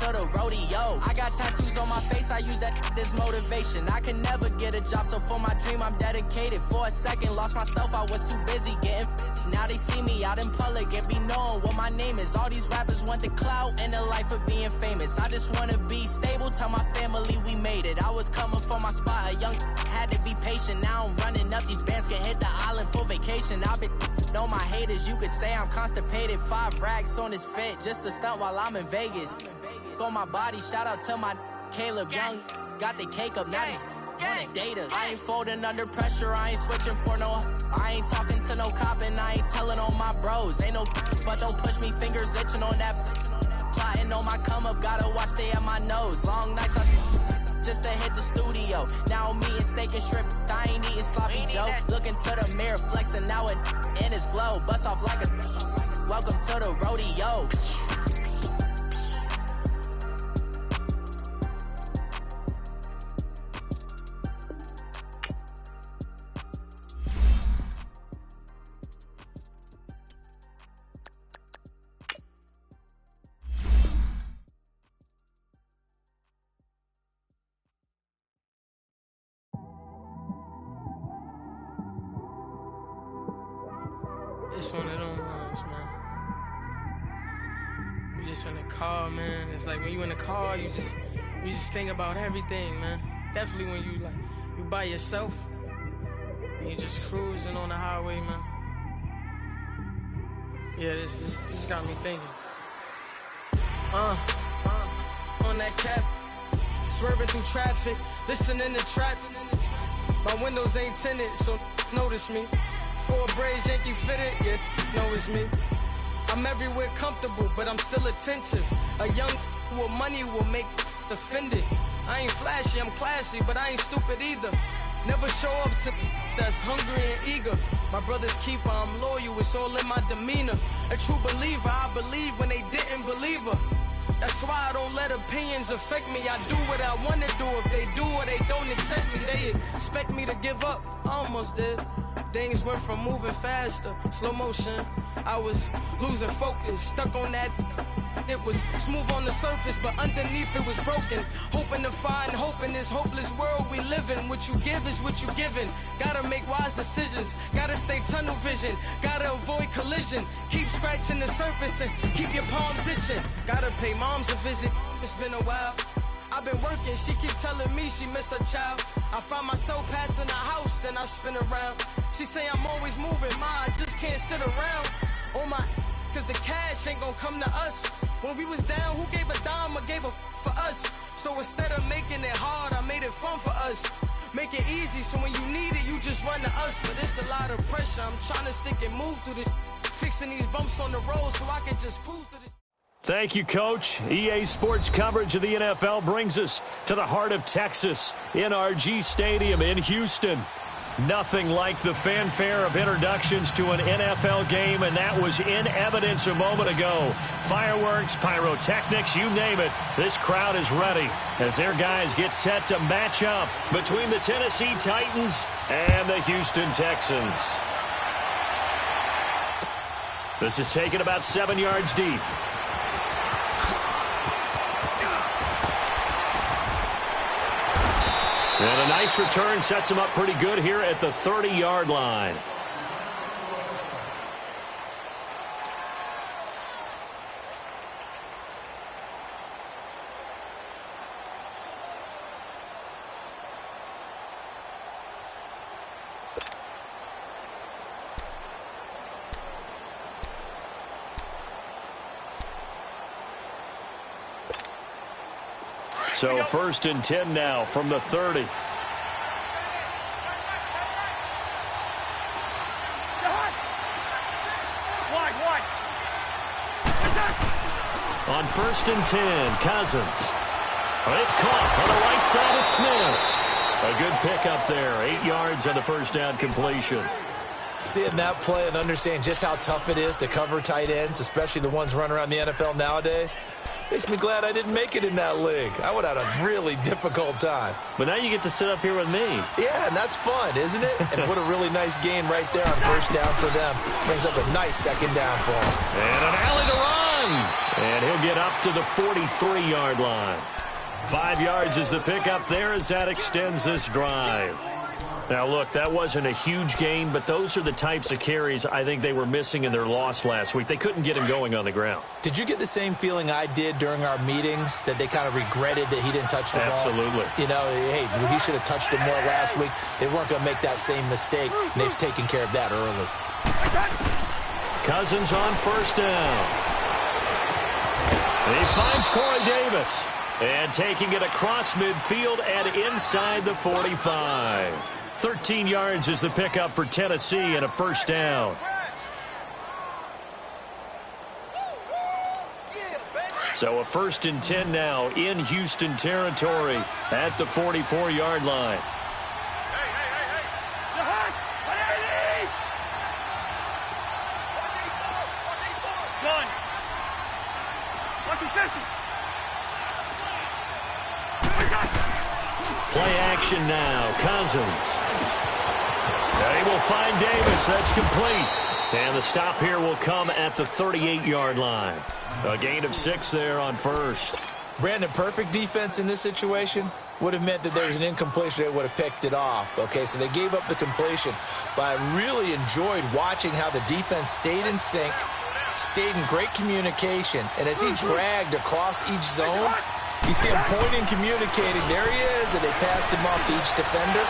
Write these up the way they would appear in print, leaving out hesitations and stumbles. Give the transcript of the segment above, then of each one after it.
to the rodeo. I got tattoos on my face, I use that as motivation. I can never get a job, so for my dream I'm dedicated. For a second, lost myself, I was too busy getting busy. Now they see me out in public and be knowing what my name is. All these rappers want the clout and the life of being famous. I just wanna be stable, tell my family we made it. I was coming for my spot, a young had to be patient. Now I'm running up, these bands can hit the island for vacation. I've been know my haters, you could say I'm constipated. 5 racks on his fit, just a stunt while I'm in Vegas. On my body, shout out to my Caleb Young. Got the cake up, now he's wanna date us. I ain't folding under pressure, I ain't switching for no. I ain't talking to no cop and I ain't telling on my bros. Ain't no but don't push me, fingers itching on that. Plotting on my come up, gotta watch stay at my nose. Long nights I just to hit the studio. Now I'm eating steak and shrimp, I ain't eating sloppy joe. Looking to the mirror, flexing now and in his glow. Bust off like a welcome to the rodeo. It's one of them ones, man. You just in the car, man. It's like when you in the car, you just think about everything, man. Definitely when you by yourself and you just cruising on the highway, man. Yeah, this got me thinking. On that cap, swerving through traffic, listening to trap. My windows ain't tinted, so notice me. 4 braids, Yankee fitted, yeah, know it's me. I'm everywhere comfortable, but I'm still attentive. A young with money will make offended. I ain't flashy, I'm classy, but I ain't stupid either. Never show up to that's hungry and eager. My brother's keeper, I'm loyal, it's all in my demeanor. A true believer, I believe when they didn't believe her. That's why I don't let opinions affect me. I do what I want to do. If they do or they don't accept me, they expect me to give up. I almost did. Things went from moving faster, slow motion. I was losing focus, stuck on that. It was smooth on the surface, but underneath it was broken. Hoping to find hope in this hopeless world we live in. What you give is what you given. Gotta make wise decisions. Gotta stay tunnel vision. Gotta avoid collision. Keep scratching the surface and keep your palms itching. Gotta pay moms a visit. It's been a while. I've been working, she keep telling me she miss her child. I find myself passing the house, then I spin around. She say I'm always moving, I just can't sit around. Oh my, cause the cash ain't gonna come to us. When we was down, who gave a dime or gave a for us? So instead of making it hard, I made it fun for us. Make it easy, so when you need it, you just run to us. But it's a lot of pressure, I'm trying to stick and move through this. Fixing these bumps on the road so I can just cruise to this. Thank you, Coach. EA Sports coverage of the NFL brings us to the heart of Texas, NRG Stadium in Houston. Nothing like the fanfare of introductions to an NFL game, and that was in evidence a moment ago. Fireworks, pyrotechnics, you name it. This crowd is ready as their guys get set to match up between the Tennessee Titans and the Houston Texans. This is taken about 7 yards deep. And a nice return sets him up pretty good here at the 30-yard line. So 1st and 10 now from the 30. On 1st and 10, Cousins. It's caught on the right side of Smith. A good pickup there. 8 yards on the first down completion. Seeing that play and understand just how tough it is to cover tight ends, especially the ones running around the NFL nowadays, makes me glad I didn't make it in that league. I would have had a really difficult time. But now you get to sit up here with me. Yeah, and that's fun, isn't it? And what a really nice game right there on first down for them. Brings up a nice second down for them. And an alley to run. And he'll get up to the 43-yard line. 5 yards is the pickup there as that extends this drive. Now, look, that wasn't a huge gain, but those are the types of carries I think they were missing in their loss last week. They couldn't get him going on the ground. Did you get the same feeling I did during our meetings, that they kind of regretted that he didn't touch the ball? Absolutely. You know, hey, he should have touched it more last week. They weren't going to make that same mistake, and they've taken care of that early. Cousins on first down. He finds Corey Davis. And taking it across midfield and inside the 45. 13 yards is the pickup for Tennessee and a first down. So a 1st and 10 now in Houston territory at the 44-yard line. Play action now. Cousins. They will find Davis. That's complete. And the stop here will come at the 38-yard line. A gain of 6 there on first. Brandon, perfect defense in this situation would have meant that there was an incompletion. They would have picked it off. Okay, so they gave up the completion. But I really enjoyed watching how the defense stayed in sync, stayed in great communication. And as he dragged across each zone, you see him pointing, communicating. There he is, and they passed him off to each defender.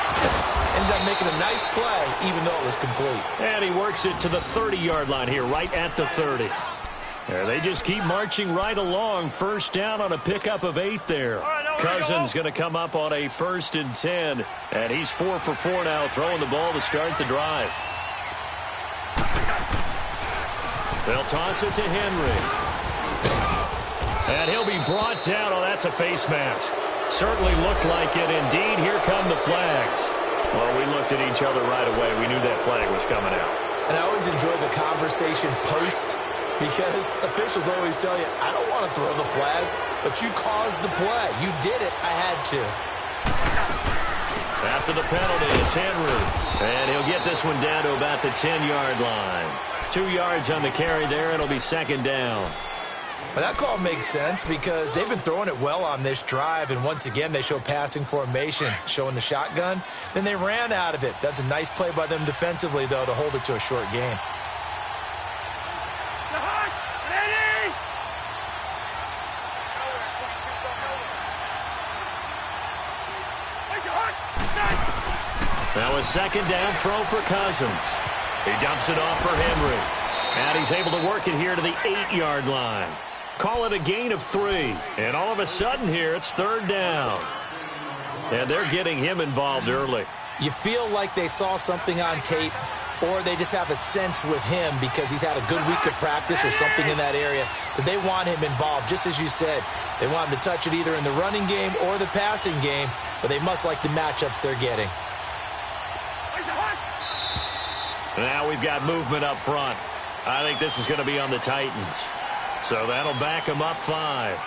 Ended up making a nice play, even though it was complete. And he works it to the 30-yard line here, right at the 30. There, they just keep marching right along. First down on a pickup of 8 there. Cousins going to come up on a 1st and 10. And he's 4 for 4 now, throwing the ball to start the drive. They'll toss it to Henry. And he'll be brought down. Oh, that's a face mask. Certainly looked like it. Indeed, here come the flags. Well, we looked at each other right away. We knew that flag was coming out. And I always enjoy the conversation post, because officials always tell you, I don't want to throw the flag, but you caused the play. You did it. I had to. After the penalty, it's Henry. And he'll get this one down to about the 10-yard line. 2 yards on the carry there. It'll be 2nd down. Well, that call makes sense because they've been throwing it well on this drive, and once again they show passing formation, showing the shotgun. Then they ran out of it. That's a nice play by them defensively, though, to hold it to a short game. Now a 2nd down throw for Cousins. He dumps it off for Henry. And he's able to work it here to the 8-yard line. Call it a gain of 3. And all of a sudden here, it's 3rd down. And they're getting him involved early. You feel like they saw something on tape, or they just have a sense with him because he's had a good week of practice or something in that area that they want him involved. Just as you said, they want him to touch it either in the running game or the passing game, but they must like the matchups they're getting. Now we've got movement up front. I think this is going to be on the Titans. So that'll back them up 5.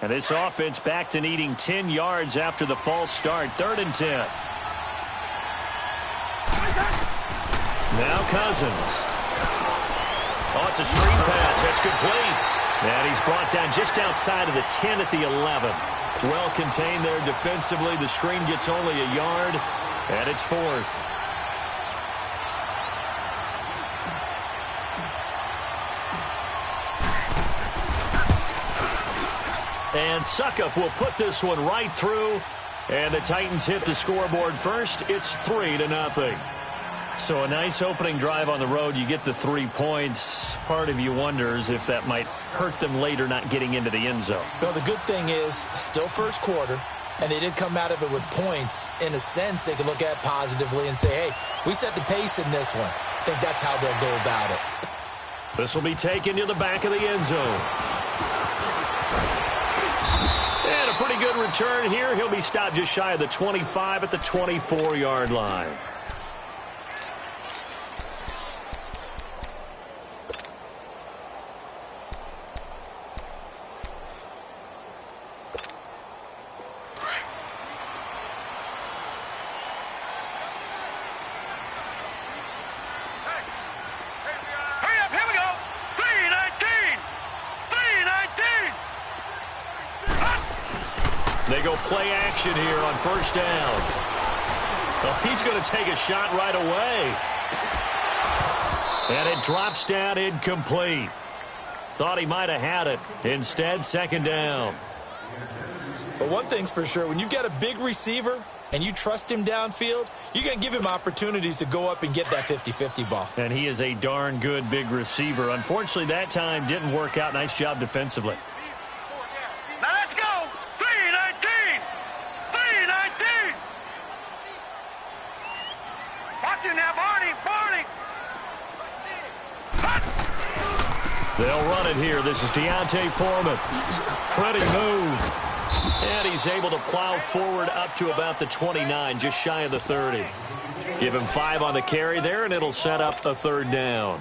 And this offense back to needing 10 yards after the false start. 3rd and 10. Now Cousins. Oh, it's a screen pass. That's complete. And he's brought down just outside of the 10 at the 11. Well contained there defensively. The screen gets only a yard, and it's 4th. And Suckup will put this one right through. And the Titans hit the scoreboard first. It's 3-0. So a nice opening drive on the road. You get the 3 points. Part of you wonders if that might hurt them later not getting into the end zone. Well, the good thing is still first quarter, and they did come out of it with points. In a sense, they could look at it positively and say, hey, we set the pace in this one. I think that's how they'll go about it. This will be taken to the back of the end zone. return here. He'll be stopped just shy of the 25 at the 24-yard line. They go play action here on first down. Oh, he's going to take a shot right away. And it drops down incomplete. Thought he might have had it. Instead, second down. But one thing's for sure, when you get a big receiver and you trust him downfield, you're going to give him opportunities to go up and get that 50-50 ball. And he is a darn good big receiver. Unfortunately, that time didn't work out. Nice job defensively. Now let's go. 3-19. 3-19. Watch him now, Barney. They'll run it here. This is Deontay Foreman. Pretty move. And he's able to plow forward up to about the 29, just shy of the 30. Give him 5 on the carry there, and it'll set up a third down.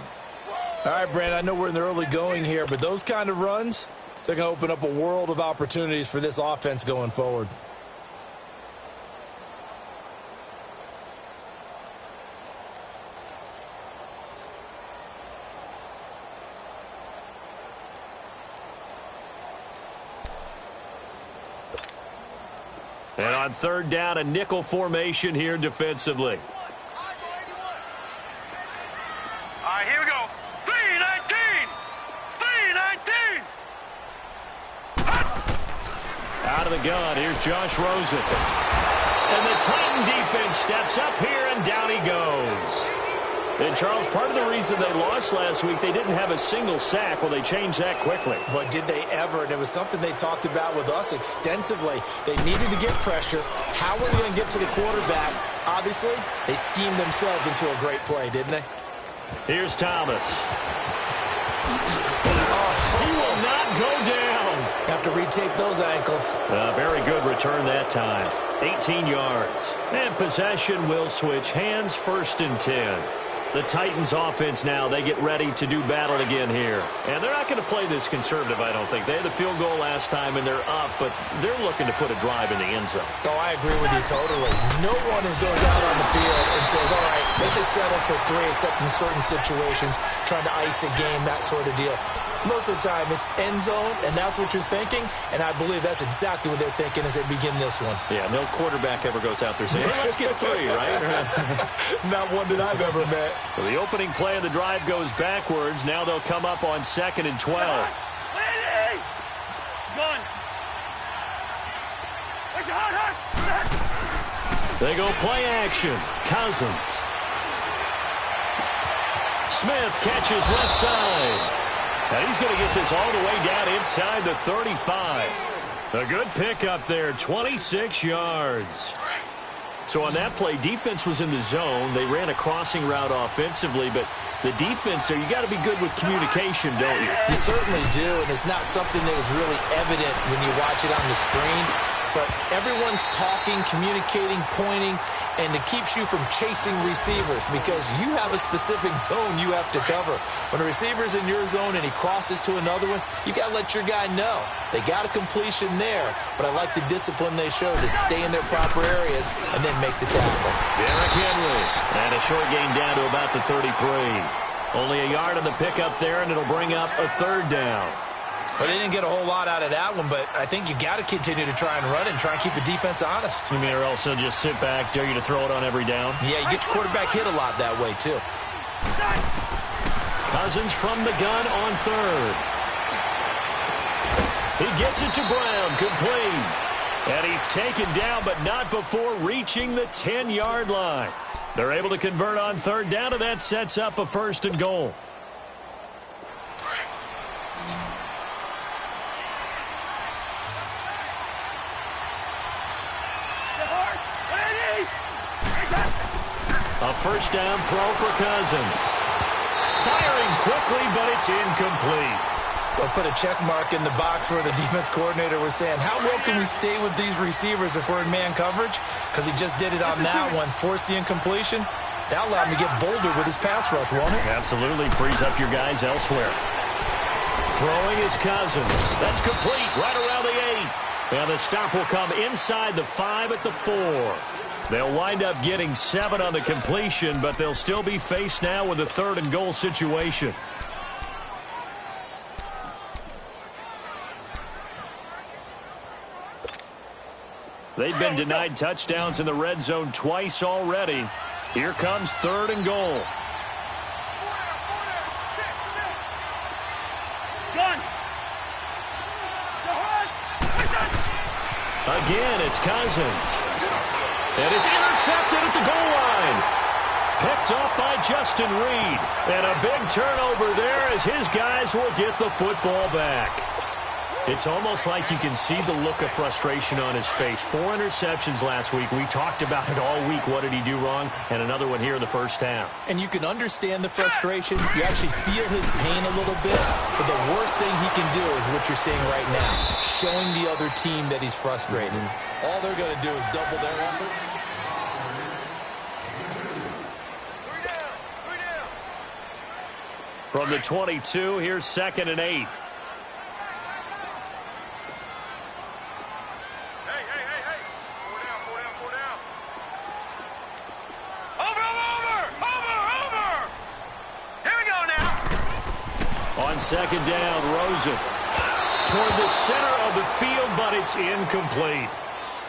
All right, Brandon, I know we're in the early going here, but those kind of runs, they're going to open up a world of opportunities for this offense going forward. And on third down, a nickel formation here defensively. All right, here we go. 3-19. 3-19. Out of the gun, here's Josh Rosen. And the Titan defense steps up here, and down he goes. And, Charles, part of the reason they lost last week, they didn't have a single sack. Well, they changed that quickly. But did they ever? And it was something they talked about with us extensively. They needed to get pressure. How were they going to get to the quarterback? Obviously, they schemed themselves into a great play, didn't they? Here's Thomas. He will not go down. Have to retake those ankles. A very good return that time. 18 yards. And possession will switch hands, 1st and 10. The Titans offense now, they get ready to do battle again here. And they're not going to play this conservative, I don't think. They had the field goal last time, and they're up, but they're looking to put a drive in the end zone. Oh, I agree with you totally. No one goes out on the field and says, all right, let's just settle for 3, except in certain situations, trying to ice a game, that sort of deal. Most of the time, it's end zone, and that's what you're thinking, and I believe that's exactly what they're thinking as they begin this one. Yeah, no quarterback ever goes out there saying, hey, let's get 3, right? Not one that I've ever met. So the opening play of the drive goes backwards. Now they'll come up on 2nd and 12. Gun. They go play action. Cousins. Smith catches left side. And he's going to get this all the way down inside the 35. A good pickup there, 26 yards. So on that play, defense was in the zone. They ran a crossing route offensively, but the defense there, you got to be good with communication, don't you? You certainly do, and it's not something that was really evident when you watch it on the screen. But everyone's talking, communicating, pointing, and it keeps you from chasing receivers because you have a specific zone you have to cover. When a receiver's in your zone and he crosses to another one, you got to let your guy know. They got a completion there, but I like the discipline they show to stay in their proper areas and then make the tackle. Derrick Henry. And a short gain down to about the 33. Only a yard on the pickup there, and it'll bring up a third down. Well, they didn't get a whole lot out of that one, but I think you got to continue to try and run and try and keep the defense honest. You mean or else they'll just sit back, dare you to throw it on every down? Yeah, you get your quarterback hit a lot that way, too. Cousins from the gun on 3rd. He gets it to Brown, complete. And he's taken down, but not before reaching the 10-yard line. They're able to convert on 3rd down, and that sets up a 1st and goal. A 1st down throw for Cousins. Firing quickly, but it's incomplete. They'll put a check mark in the box where the defense coordinator was saying, how well can we stay with these receivers if we're in man coverage? Because he just did it on that one, forced the incompletion. That allowed him to get bolder with his pass rush, won't it? Absolutely frees up your guys elsewhere. Throwing is Cousins. That's complete right around the 8. And the stop will come inside the 5 at the 4. They'll wind up getting 7 on the completion, but they'll still be faced now with a 3rd and goal situation. They've been denied touchdowns in the red zone twice already. Here comes 3rd and goal. Again, it's Cousins. And it's intercepted at the goal line. Picked up by Justin Reed. And a big turnover there as his guys will get the football back. It's almost like you can see the look of frustration on his face. 4 interceptions last week. We talked about it all week. What did he do wrong? And another one here in the first half. And you can understand the frustration. You actually feel his pain a little bit. But the worst thing he can do is what you're seeing right now, showing the other team that he's frustrated. All they're going to do is double their efforts. From the 22, here's 2nd and 8. On 2nd down, Rosen toward the center of the field, but it's incomplete.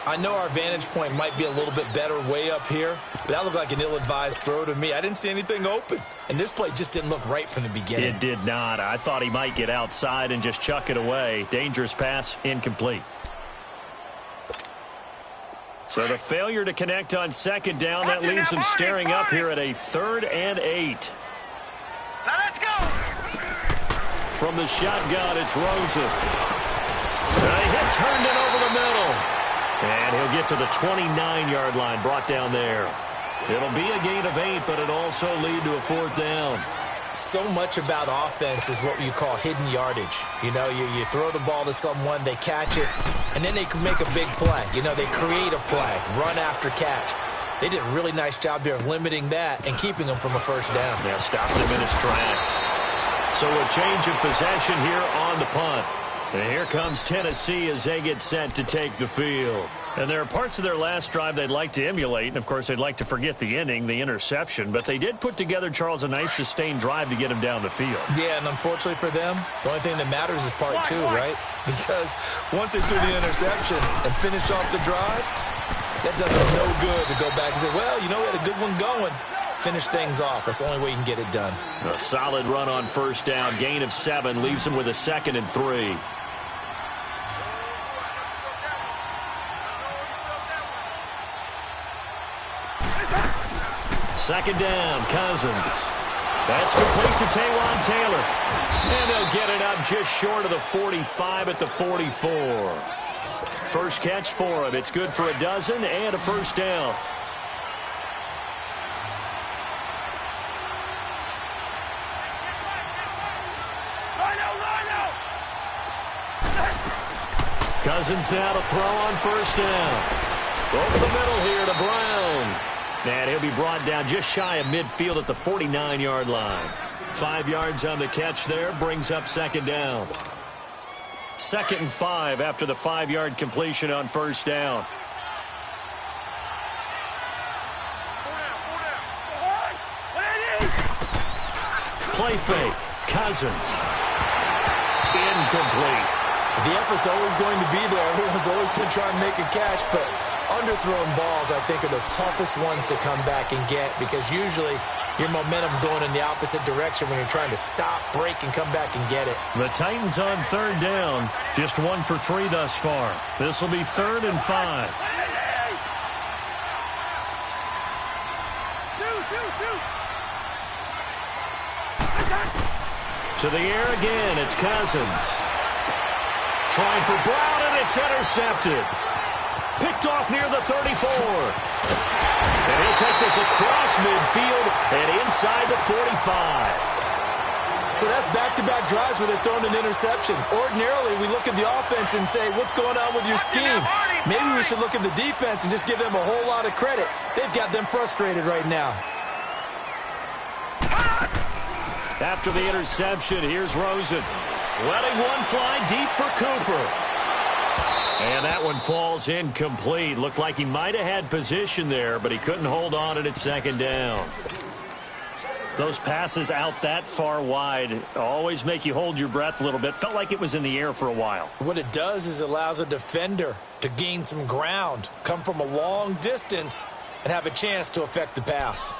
I know our vantage point might be a little bit better way up here, but that looked like an ill-advised throw to me. I didn't see anything open, and this play just didn't look right from the beginning. It did not. I thought he might get outside and just chuck it away. Dangerous pass, incomplete. So the failure to connect on 2nd down, that leaves them staring up here at a 3rd and 8. Now let's go! From the shotgun, it's Rosen. He turned it over the middle. And he'll get to the 29-yard line, brought down there. It'll be a gain of 8, but it'll also lead to a 4th down. So much about offense is what you call hidden yardage. You know, you throw the ball to someone, they catch it, and then they can make a big play. You know, they create a play, run after catch. They did a really nice job there of limiting that and keeping them from a 1st down. Yeah, stopped him in his tracks. So a change of possession here on the punt. And here comes Tennessee as they get set to take the field. And there are parts of their last drive they'd like to emulate, and of course they'd like to forget the inning, the interception, but they did put together, Charles, a nice sustained drive to get him down the field. Yeah, and unfortunately for them, the only thing that matters is part 2, right? Because once they threw the interception and finished off the drive, that does them no good to go back and say, well, you know, we had a good one going. Finish things off. That's the only way you can get it done. A solid run on 1st down, gain of 7, leaves him with a 2nd and 3. Second down, Cousins. That's complete to Taywan Taylor. And they'll get it up just short of the 45 at the 44. First catch for him. It's good for a dozen and a 1st down. Cousins now to throw on 1st down. Over the middle here to Brown. And he'll be brought down just shy of midfield at the 49-yard line. 5 yards on the catch there, brings up 2nd down. 2nd and 5 after the 5-yard completion on 1st down. Play fake. Cousins. Incomplete. The effort's always going to be there. Everyone's always going to try and make a catch, but underthrown balls, I think, are the toughest ones to come back and get because usually your momentum's going in the opposite direction when you're trying to stop, break, and come back and get it. The Titans on 3rd down. Just 1 for 3 thus far. This will be 3rd and 5. To the air again, it's Cousins. Trying for Brown, and it's intercepted. Picked off near the 34. And he'll take this across midfield and inside the 45. So that's back-to-back drives where they've thrown an interception. Ordinarily, we look at the offense and say, what's going on with your scheme? Maybe we should look at the defense and just give them a whole lot of credit. They've got them frustrated right now. After the interception, here's Rosen. Letting one fly deep for Cooper. And that one falls incomplete. Looked like he might have had position there, but he couldn't hold on at second down. Those passes out that far wide always make you hold your breath a little bit. Felt like it was in the air for a while. What it does is allows a defender to gain some ground, come from a long distance, and have a chance to affect the pass.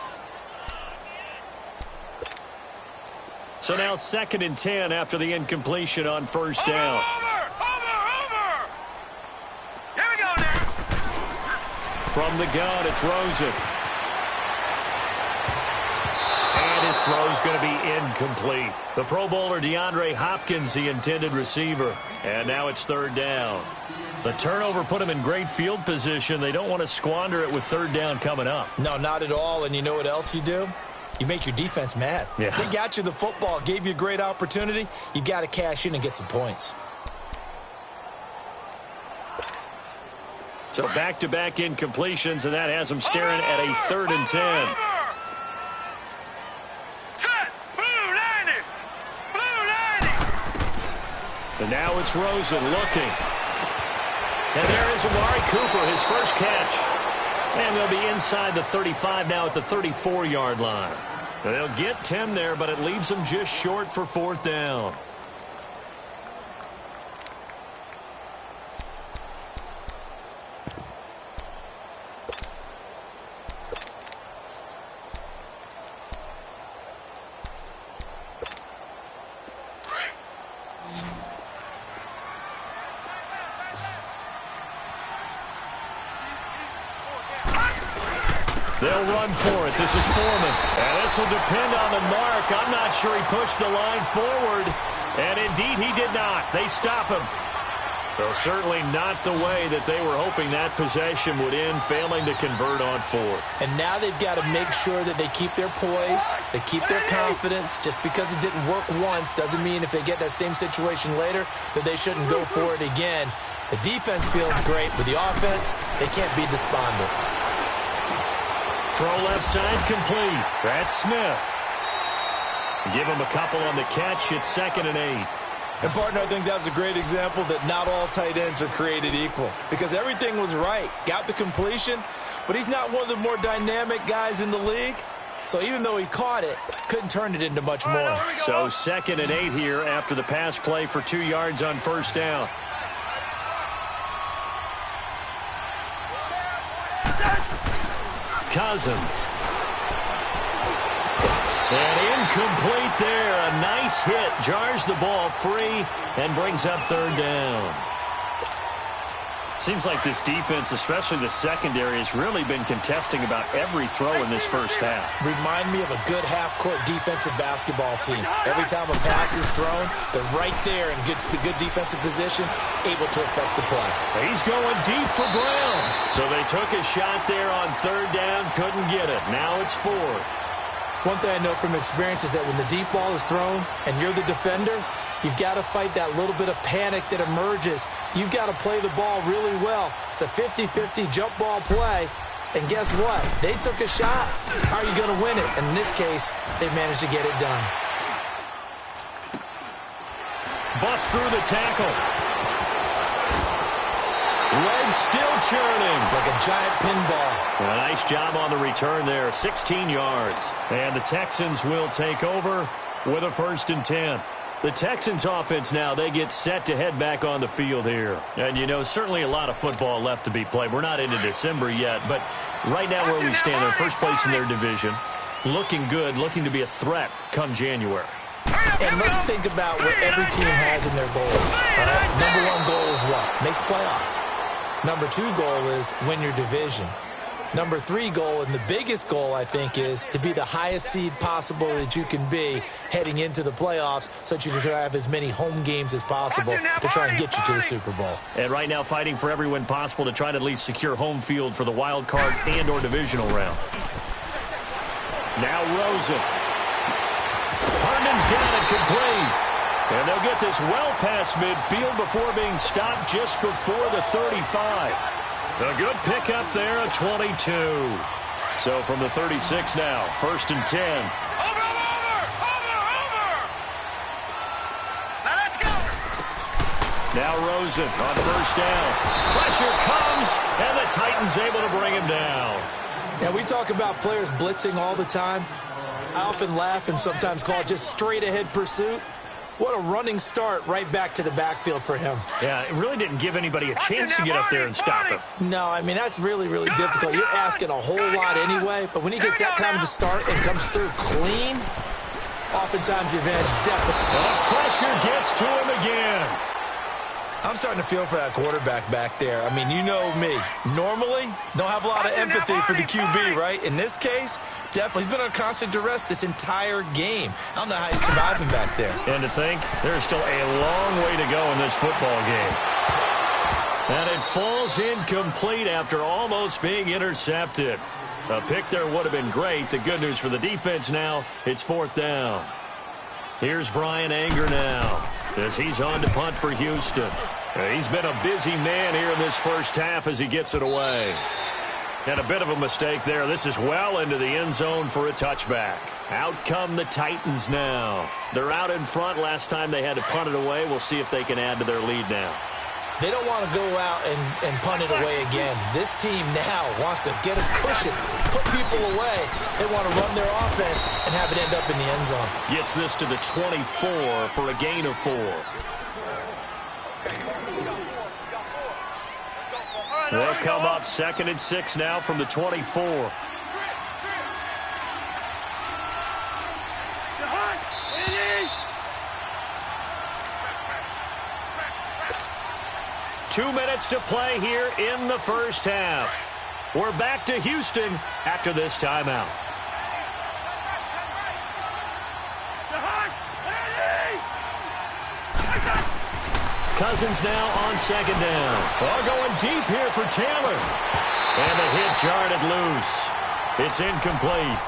So now 2nd and 10 after the incompletion on first down. Over! Here we go now. From the gun, it's Rosen. And his throw's going to be incomplete. The Pro Bowler DeAndre Hopkins, the intended receiver. And now it's 3rd down. The turnover put him in great field position. They don't want to squander it with 3rd down coming up. No, not at all. And you know what else you do? You make your defense mad. Yeah. They got you the football, gave you a great opportunity. You got to cash in and get some points. So back-to-back incompletions, and that has them staring at a 3rd and 10. Set. Blue 90. Blue 90. And now it's Rosen looking. And there is Amari Cooper, his first catch. And they'll be inside the 35 now at the 34-yard line. They'll get 10 there, but it leaves them just short for 4th down. They'll run for it. This is Foreman. And this will depend on the mark. I'm not sure he pushed the line forward. And indeed, he did not. They stop him. Well, certainly not the way that they were hoping that possession would end, failing to convert on 4th. And now they've got to make sure that they keep their poise, they keep their confidence. Just because it didn't work once doesn't mean if they get that same situation later that they shouldn't go for it again. The defense feels great, but the offense, they can't be despondent. Throw left side complete. That's Smith. Give him a couple on the catch. It's 2nd and 8. And, partner, I think that was a great example that not all tight ends are created equal. Because everything was right. Got the completion, but he's not one of the more dynamic guys in the league. So even though he caught it, couldn't turn it into much more. So 2nd and 8 here after the pass play for 2 yards on first down. Cousins. And incomplete there. A nice hit. Jars the ball free and brings up 3rd down. Seems like this defense, especially the secondary, has really been contesting about every throw in this first half. Remind me of a good half-court defensive basketball team. Every time a pass is thrown, they're right there in good defensive position, able to affect the play. He's going deep for Brown. So they took a shot there on 3rd down, couldn't get it. Now it's 4th. One thing I know from experience is that when the deep ball is thrown and you're the defender, you've got to fight that little bit of panic that emerges. You've got to play the ball really well. It's a 50-50 jump ball play. And guess what? They took a shot. How are you going to win it? And in this case, they managed to get it done. Bust through the tackle. Legs still churning. Like a giant pinball. A nice job on the return there. 16 yards. And the Texans will take over with a 1st and 10. The Texans offense now, they get set to head back on the field here. And, you know, certainly a lot of football left to be played. We're not into December yet, but right now where we stand, they're first place in their division. Looking good, looking to be a threat come January. And let's think about what every team has in their goals. All right? Number 1 goal is what? Make the playoffs. Number 2 goal is win your division. Number 3 goal, and the biggest goal, I think, is to be the highest seed possible that you can be heading into the playoffs so that you can have as many home games as possible to try and get you to the Super Bowl. And right now fighting for every win possible to try to at least secure home field for the wild card and or divisional round. Now Rosen. Herndon's got it complete. And they'll get this well past midfield before being stopped just before the 35. A good pickup there at 22. So from the 36 now, 1st and 10. Over! Now let's go! Now Rosen on 1st down. Pressure comes, and the Titans able to bring him down. Yeah, we talk about players blitzing all the time. I often laugh and sometimes call it just straight-ahead pursuit. What a running start right back to the backfield for him. Yeah, it really didn't give anybody a chance to get up there and stop him. No, I mean, that's really, really difficult. You're asking a whole lot anyway, but when he gets that kind of a start and comes through clean, oftentimes the advantage definitely. The pressure gets to him again. I'm starting to feel for that quarterback back there. I mean, you know me. Normally, don't have a lot of empathy for the QB, right? In this case, definitely. He's been on constant duress this entire game. I don't know how he's surviving back there. And to think, there's still a long way to go in this football game. And it falls incomplete after almost being intercepted. A pick there would have been great. The good news for the defense now, it's 4th down. Here's Brian Anger now as he's on to punt for Houston. He's been a busy man here in this first half as he gets it away. And a bit of a mistake there. This is well into the end zone for a touchback. Out come the Titans now. They're out in front. Last time they had to punt it away. We'll see if they can add to their lead now. They don't want to go out and punt it away again. This team now wants to get a cushion, put people away. They want to run their offense and have it end up in the end zone. Gets this to the 24 for a gain of 4. They'll come up 2nd and 6 now from the 24. 2 minutes to play here in the first half. We're back to Houston after this timeout. Cousins now on 2nd down. All going deep here for Taylor. And the hit jarred it loose. It's incomplete.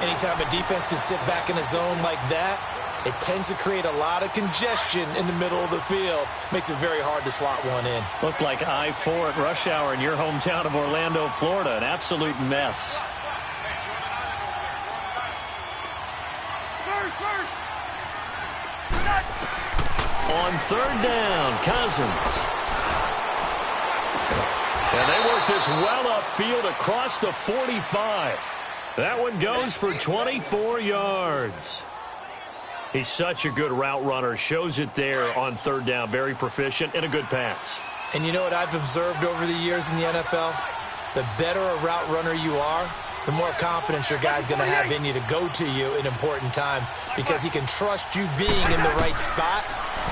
Anytime a defense can sit back in a zone like that, it tends to create a lot of congestion in the middle of the field. Makes it very hard to slot one in. Looked like I-4 at rush hour in your hometown of Orlando, Florida. An absolute mess. On 3rd down, Cousins. And they work this well upfield across the 45. That one goes for 24 yards. He's such a good route runner. Shows it there on 3rd down. Very proficient and a good pass. And you know what I've observed over the years in the NFL? The better a route runner you are, the more confidence your guy's going to have in you to go to you in important times because he can trust you being in the right spot,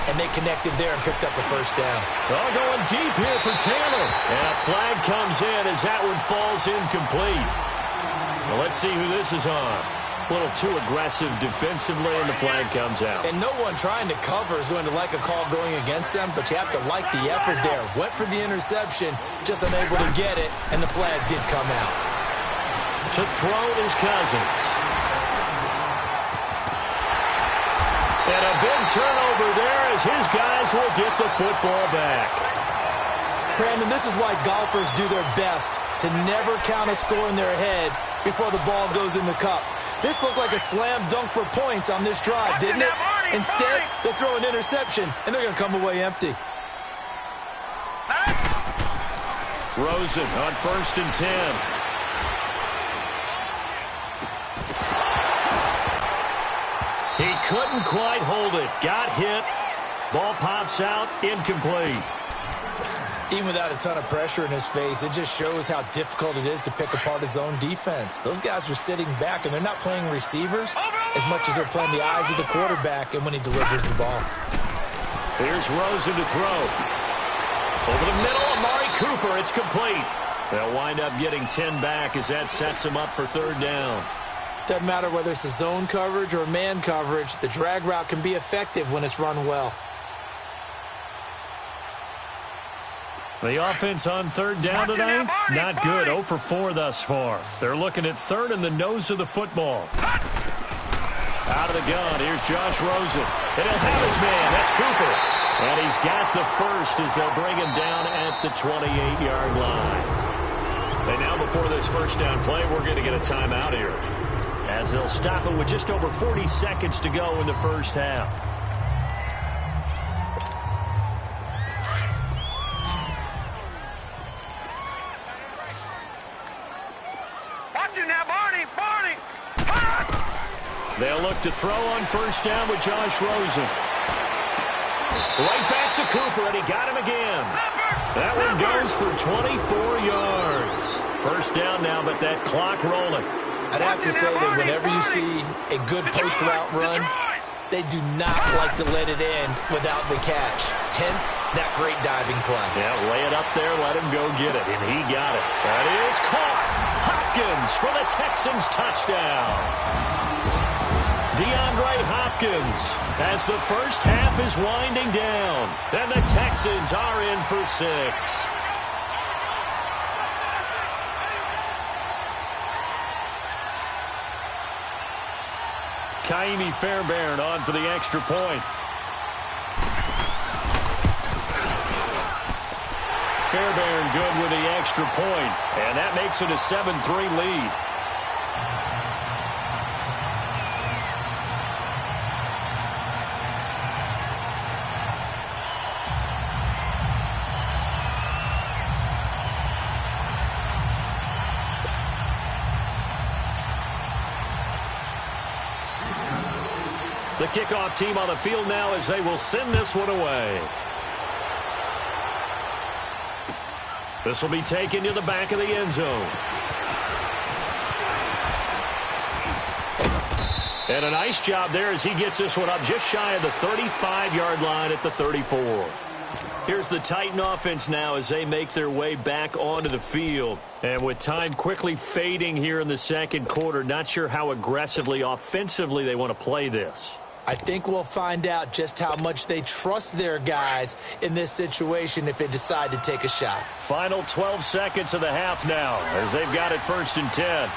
and they connected there and picked up a 1st down. All going deep here for Taylor. And a flag comes in as that one falls incomplete. Well, let's see who this is on. A little too aggressive defensively, and the flag comes out. And no one trying to cover is going to like a call going against them, but you have to like the effort there. Went for the interception, just unable to get it, and the flag did come out. To throw is Cousins. And a big turnover there as his guys will get the football back. Brandon, this is why golfers do their best to never count a score in their head before the ball goes in the cup. This looked like a slam dunk for points on this drive, didn't it? Instead, they throw an interception, and they're going to come away empty. Rosen on 1st and 10. He couldn't quite hold it. Got hit. Ball pops out. Incomplete. Even without a ton of pressure in his face, it just shows how difficult it is to pick apart his own defense. Those guys are sitting back, and they're not playing receivers as much as they're playing the eyes of the quarterback and when he delivers the ball. Here's Rosen to throw. Over the middle, Amari Cooper. It's complete. They'll wind up getting 10 back as that sets him up for 3rd down. Doesn't matter whether it's a zone coverage or man coverage. The drag route can be effective when it's run well. The offense on 3rd down tonight, not good. 0 for 4 thus far. They're looking at 3rd and the nose of the football. Out of the gun, here's Josh Rosen. And he'll have his man. That's Cooper. And he's got the first as they'll bring him down at the 28-yard line. And now before this first down play, we're going to get a timeout here, as they'll stop it with just over 40 seconds to go in the first half. Watch it now, Barney! They'll look to throw on first down with Josh Rosen. Right back to Cooper, and he got him again. That one goes for 24 yards. First down now, but that clock rolling. I'd have to say that whenever you see a good post route run, they do not like to let it in without the catch. Hence, that great diving play. Yeah, lay it up there, let him go get it, and he got it. That is caught. Hopkins for the Texans touchdown. DeAndre Hopkins as the first half is winding down. And the Texans are in for 6. Kaimi Fairbairn on for the extra point. Fairbairn good with the extra point, and that makes it a 7-3 lead. The kickoff team on the field now as they will send this one away. This will be taken to the back of the end zone. And a nice job there as he gets this one up just shy of the 35-yard line at the 34. Here's the Titan offense now as they make their way back onto the field. And with time quickly fading here in the second quarter, not sure how aggressively, offensively they want to play this. I think we'll find out just how much they trust their guys in this situation if they decide to take a shot. Final 12 seconds of the half now as they've got it 1st and 10.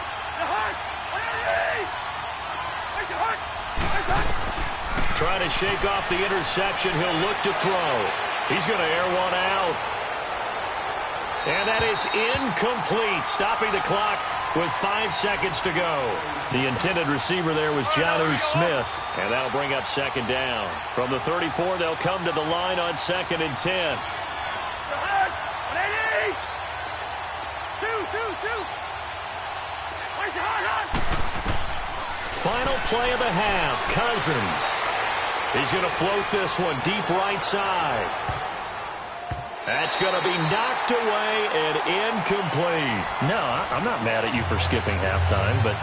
Trying to shake off the interception. He'll look to throw. He's going to air one out. And that is incomplete, stopping the clock with 5 seconds to go. The intended receiver there was Jonnu Smith, and that'll bring up second down. From the 34, they'll come to the line on 2nd and 10. Final play of the half, Cousins. He's going to float this one deep right side. That's going to be knocked away and incomplete. No, I'm not mad at you for skipping halftime, but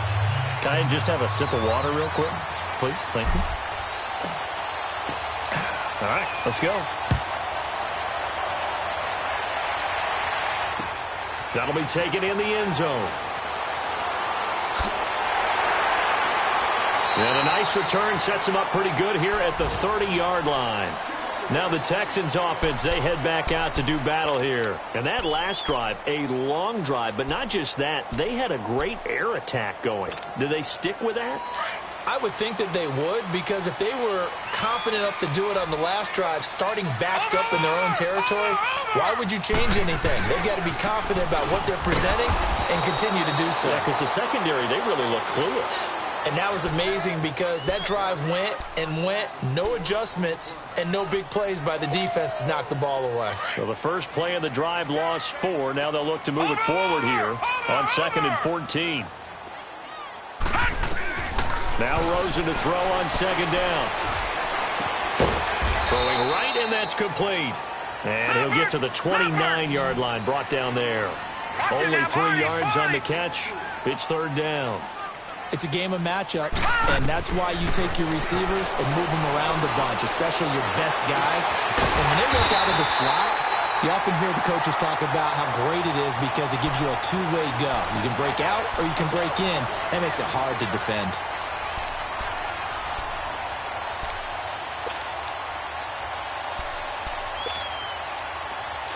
can I just have a sip of water real quick? Please, thank you. All right, let's go. That'll be taken in the end zone. And a nice return sets him up pretty good here at the 30-yard line. Now the Texans offense, they head back out to do battle here. And that last drive, a long drive, but not just that, they had a great air attack going. Do they stick with that? I would think that they would, because if they were confident enough to do it on the last drive, starting backed up in their own territory, why would you change anything? They've got to be confident about what they're presenting and continue to do so. Yeah, because the secondary, they really look clueless. And that was amazing because that drive went and went, no adjustments, and no big plays by the defense to knock the ball away. So the first play of the drive lost 4. Now they'll look to move it forward here on 2nd and 14. Now Rosen to throw on 2nd down. Throwing right, and that's complete. And he'll get to the 29-yard line, brought down there. Only 3 yards on the catch. It's 3rd down. It's a game of matchups, and that's why you take your receivers and move them around a bunch, especially your best guys. And when they work out of the slot, you often hear the coaches talk about how great it is because it gives you a two-way go. You can break out or you can break in. That makes it hard to defend.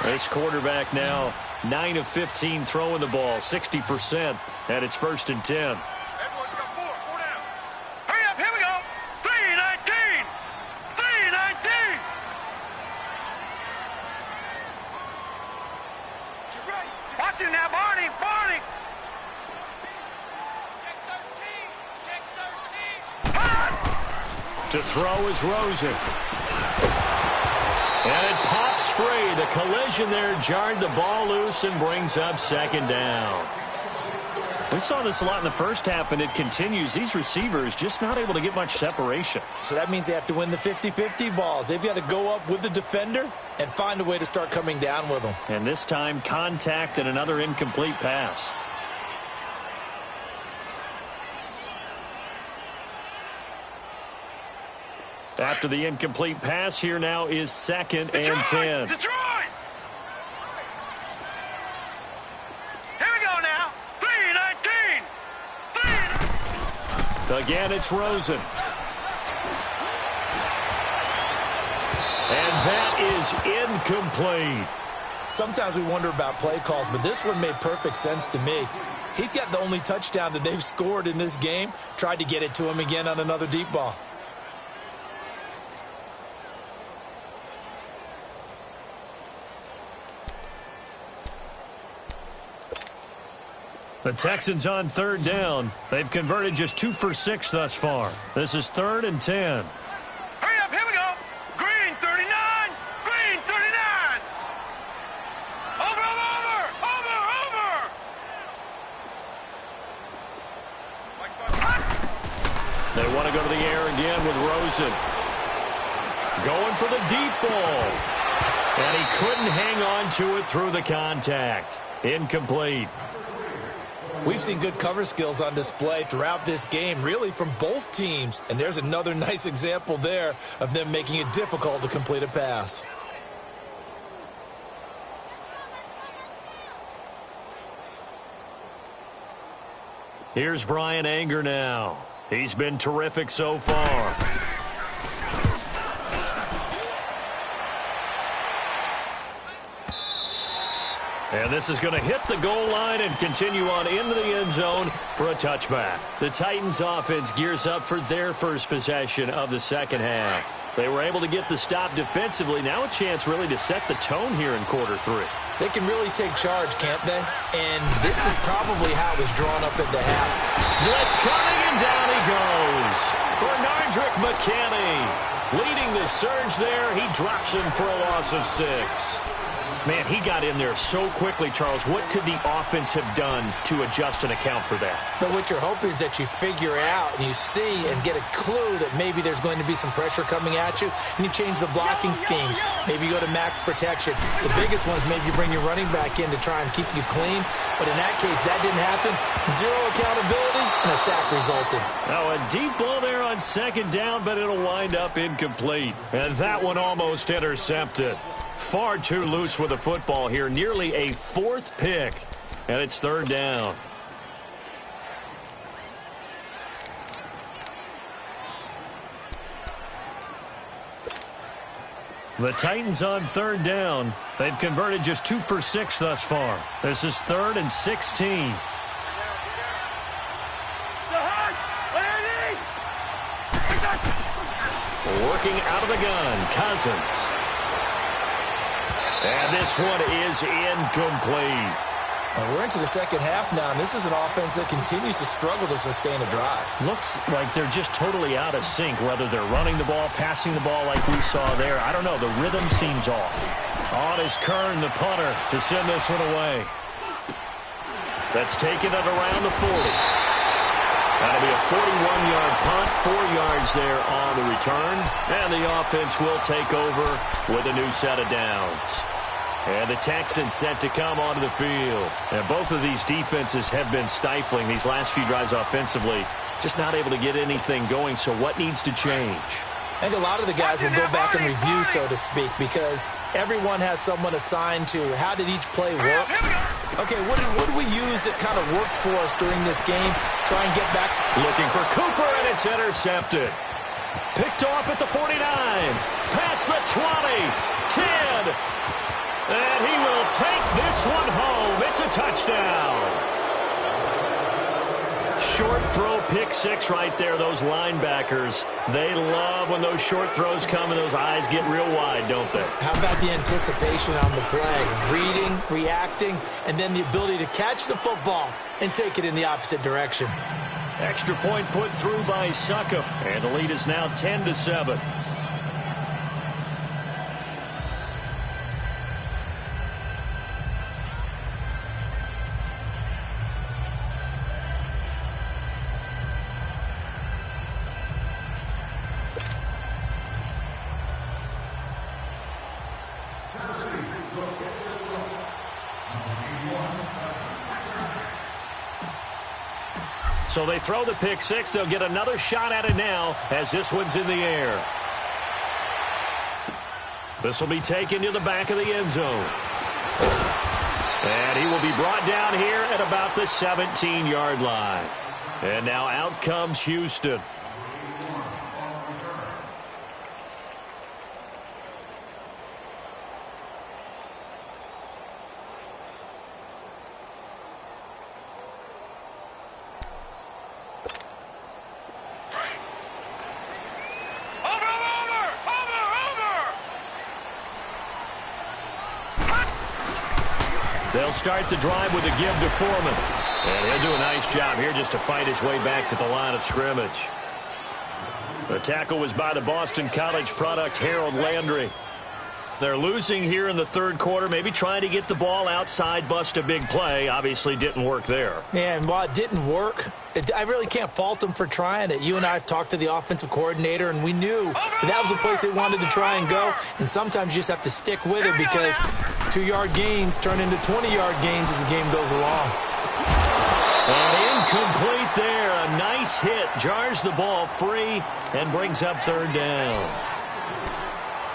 This quarterback now 9 of 15 throwing the ball, 60%, and it's 1st and 10. Hurry up, here we go. To throw is Rosen. And it pops free. The collision there jarred the ball loose and brings up second down. We saw this a lot in the first half, and it continues. These receivers just not able to get much separation. So that means they have to win the 50-50 balls. They've got to go up with the defender and find a way to start coming down with them. And this time, contact and another incomplete pass. After the incomplete pass, here now is 2nd and 10. Detroit! Here we go now. 3-19. Again, it's Rosen. And that is incomplete. Sometimes we wonder about play calls, but this one made perfect sense to me. He's got the only touchdown that they've scored in this game. Tried to get it to him again on another deep ball. The Texans on 3rd down. They've converted just 2 for 6 thus far. This is 3rd and 10. Hurry up, here we go. Green 39. Green 39. Over. They want to go to the air again with Rosen. Going for the deep ball. And he couldn't hang on to it through the contact. Incomplete. We've seen good cover skills on display throughout this game, really from both teams. And there's another nice example there of them making it difficult to complete a pass. Here's Brian Anger now. He's been terrific so far. And this is going to hit the goal line and continue on into the end zone for a touchback. The Titans offense gears up for their first possession of the second half. They were able to get the stop defensively. Now a chance really to set the tone here in quarter 3. They can really take charge, can't they? And this is probably how it was drawn up at the half. Blitz coming, and down he goes. Bernardrick McKinney leading the surge there. He drops him for a loss of 6. Man, he got in there so quickly, Charles. What could the offense have done to adjust and account for that? But what you're hoping is that you figure out and you see and get a clue that maybe there's going to be some pressure coming at you, and you change the blocking schemes. Maybe you go to max protection. The biggest one is maybe you bring your running back in to try and keep you clean. But in that case, that didn't happen. Zero accountability, and a sack resulted. Now, a deep ball there on 2nd down, but it'll wind up incomplete. And that one almost intercepted. Far too loose with the football here. Nearly a 4th pick. And it's 3rd down. The Titans on 3rd down. They've converted just 2 for 6 thus far. This is 3rd and 16. Working out of the gun, Cousins. And this one is incomplete. We're into the second half now, and this is an offense that continues to struggle to sustain a drive. Looks like they're just totally out of sync, whether they're running the ball, passing the ball like we saw there. I don't know. The rhythm seems off. On is Kern, the punter, to send this one away. That's taken at around the 40. That'll be a 41-yard punt, 4 yards there on the return. And the offense will take over with a new set of downs. And the Texans set to come onto the field. And both of these defenses have been stifling these last few drives offensively. Just not able to get anything going. So what needs to change? I think a lot of the guys will go back and review, so to speak, because everyone has someone assigned to how did each play work. Okay, what did we use that kind of worked for us during this game? Try and get back. Looking for Cooper, and it's intercepted. Picked off at the 49. Past the 20. 10. And he will take this one home. It's a touchdown. Short throw, pick 6 right there. Those linebackers, they love when those short throws come and those eyes get real wide, don't they? How about the anticipation on the play? Reading, reacting, and then the ability to catch the football and take it in the opposite direction. Extra point put through by Suckup, and the lead is now 10-7. So they throw the pick six. They'll get another shot at it now as this one's in the air. This will be taken to the back of the end zone. And he will be brought down here at about the 17-yard line. And now out comes Houston. They'll start the drive with a give to Foreman. And he'll do a nice job here just to fight his way back to the line of scrimmage. The tackle was by the Boston College product, Harold Landry. They're losing here in the third quarter, maybe trying to get the ball outside, bust a big play. Obviously didn't work there. Yeah, and while it didn't work, I really can't fault them for trying it. You and I have talked to the offensive coordinator, and we knew that was the place they wanted to try and go. And sometimes you just have to stick with it because 2-yard gains turn into 20-yard gains as the game goes along. And incomplete there. A nice hit. Jars the ball free and brings up third down.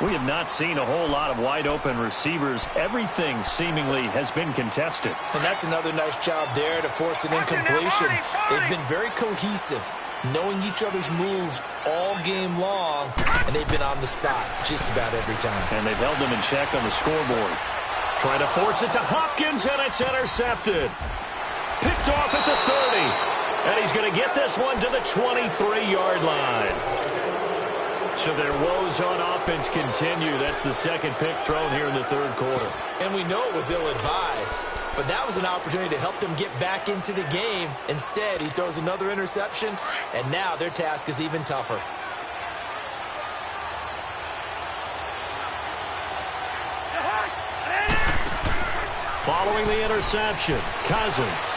We have not seen a whole lot of wide-open receivers. Everything seemingly has been contested. And that's another nice job there to force an incompletion. They've been very cohesive, knowing each other's moves all game long, and they've been on the spot just about every time. And they've held them in check on the scoreboard. Trying to force it to Hopkins, and it's intercepted. Picked off at the 30. And he's going to get this one to the 23-yard line. So their woes on offense continue. That's the second pick thrown here in the third quarter. And we know it was ill-advised, but that was an opportunity to help them get back into the game. Instead, he throws another interception, and now their task is even tougher. Following the interception, Cousins.